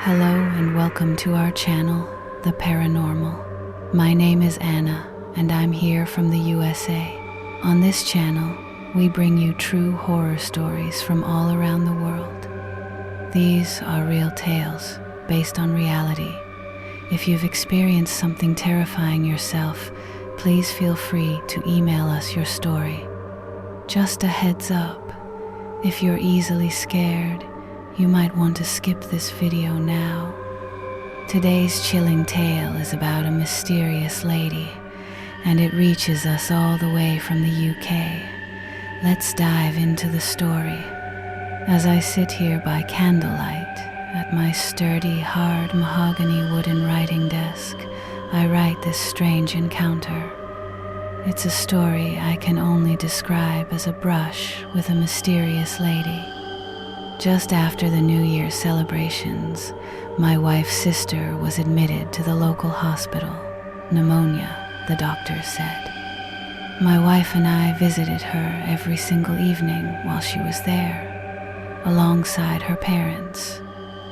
Hello and welcome to our channel, The Paranormal. My name is Anna and I'm here from the USA. On this channel, we bring you true horror stories from all around the world. These are real tales based on reality. If you've experienced something terrifying yourself, please feel free to email us your story. Just a heads up, if you're easily scared, you might want to skip this video now. Today's chilling tale is about a mysterious lady, and it reaches us all the way from the UK. Let's dive into the story. As I sit here by candlelight at my sturdy, hard mahogany wooden writing desk, I write this strange encounter. It's a story I can only describe as a brush with a mysterious lady. Just after the New Year celebrations, my wife's sister was admitted to the local hospital. Pneumonia, the doctors said. My wife and I visited her every single evening while she was there, alongside her parents.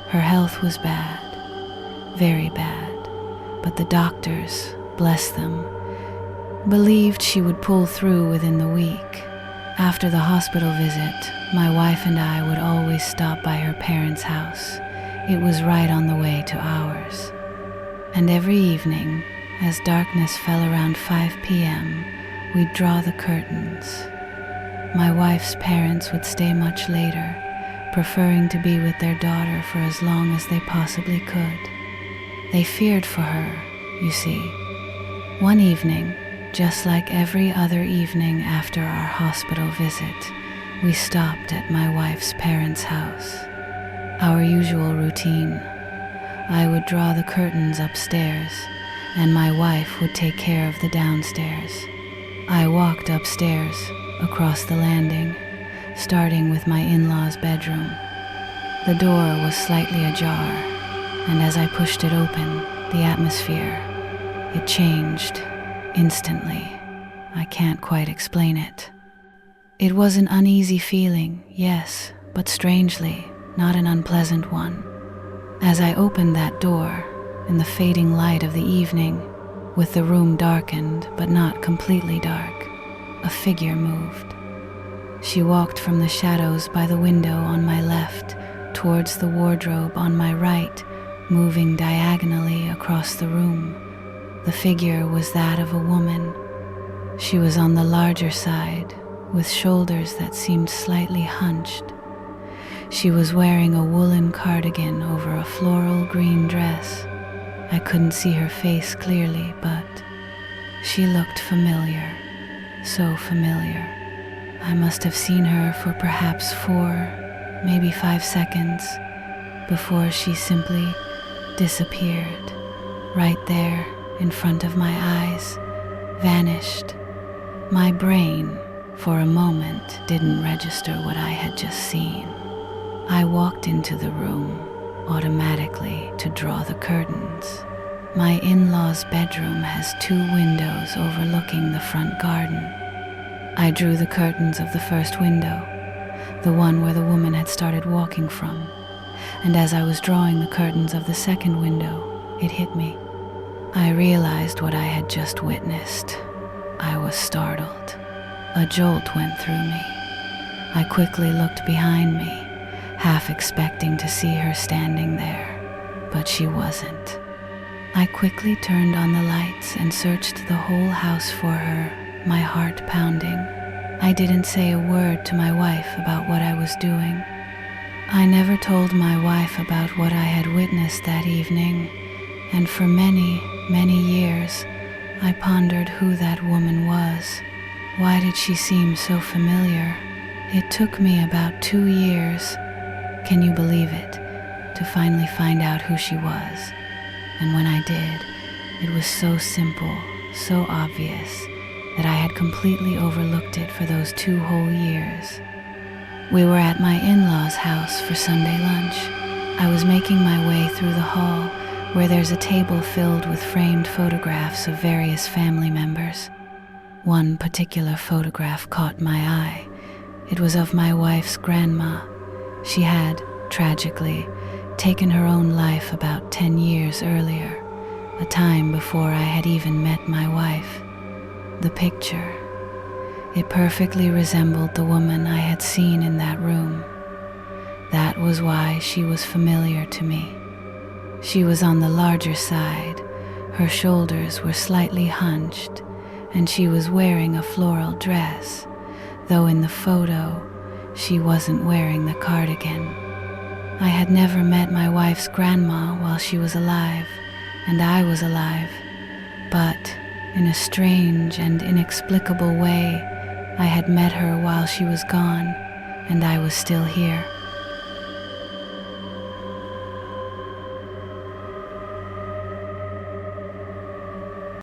Her health was bad, very bad, but the doctors, bless them, believed she would pull through within the week. After the hospital visit, my wife and I would always stop by her parents' house. It was right on the way to ours. And every evening, as darkness fell around 5 p.m., we'd draw the curtains. My wife's parents would stay much later, preferring to be with their daughter for as long as they possibly could. They feared for her, you see. One evening, just like every other evening after our hospital visit, we stopped at my wife's parents' house. Our usual routine. I would draw the curtains upstairs, and my wife would take care of the downstairs. I walked upstairs, across the landing, starting with my in-laws' bedroom. The door was slightly ajar, and as I pushed it open, the atmosphere, it changed. Instantly. I can't quite explain it. It was an uneasy feeling, yes, but strangely, not an unpleasant one. As I opened that door, in the fading light of the evening, with the room darkened but not completely dark, a figure moved. She walked from the shadows by the window on my left towards the wardrobe on my right, moving diagonally across the room. The figure was that of a woman. She was on the larger side, with shoulders that seemed slightly hunched. She was wearing a woolen cardigan over a floral green dress. I couldn't see her face clearly, but she looked familiar, so familiar. I must have seen her for perhaps 4, maybe 5 seconds, before she simply disappeared, right there, in front of my eyes, vanished. My brain, for a moment, didn't register what I had just seen. I walked into the room, automatically, to draw the curtains. My in-laws' bedroom has 2 windows overlooking the front garden. I drew the curtains of the first window, the one where the woman had started walking from, and as I was drawing the curtains of the second window, it hit me. I realized what I had just witnessed. I was startled. A jolt went through me. I quickly looked behind me, half expecting to see her standing there, but she wasn't. I quickly turned on the lights and searched the whole house for her, my heart pounding. I didn't say a word to my wife about what I was doing. I never told my wife about what I had witnessed that evening, and for many, many years, I pondered who that woman was. Why did she seem so familiar? It took me about 2 years, can you believe it, to finally find out who she was. And when I did, it was so simple, so obvious, that I had completely overlooked it for those 2 whole years. We were at my in-laws' house for Sunday lunch. I was making my way through the hall, where there's a table filled with framed photographs of various family members. One particular photograph caught my eye. It was of my wife's grandma. She had, tragically, taken her own life about 10 years earlier, a time before I had even met my wife. The picture, it perfectly resembled the woman I had seen in that room. That was why she was familiar to me. She was on the larger side, her shoulders were slightly hunched, and she was wearing a floral dress, though in the photo, she wasn't wearing the cardigan. I had never met my wife's grandma while she was alive, and I was alive, but in a strange and inexplicable way, I had met her while she was gone, and I was still here.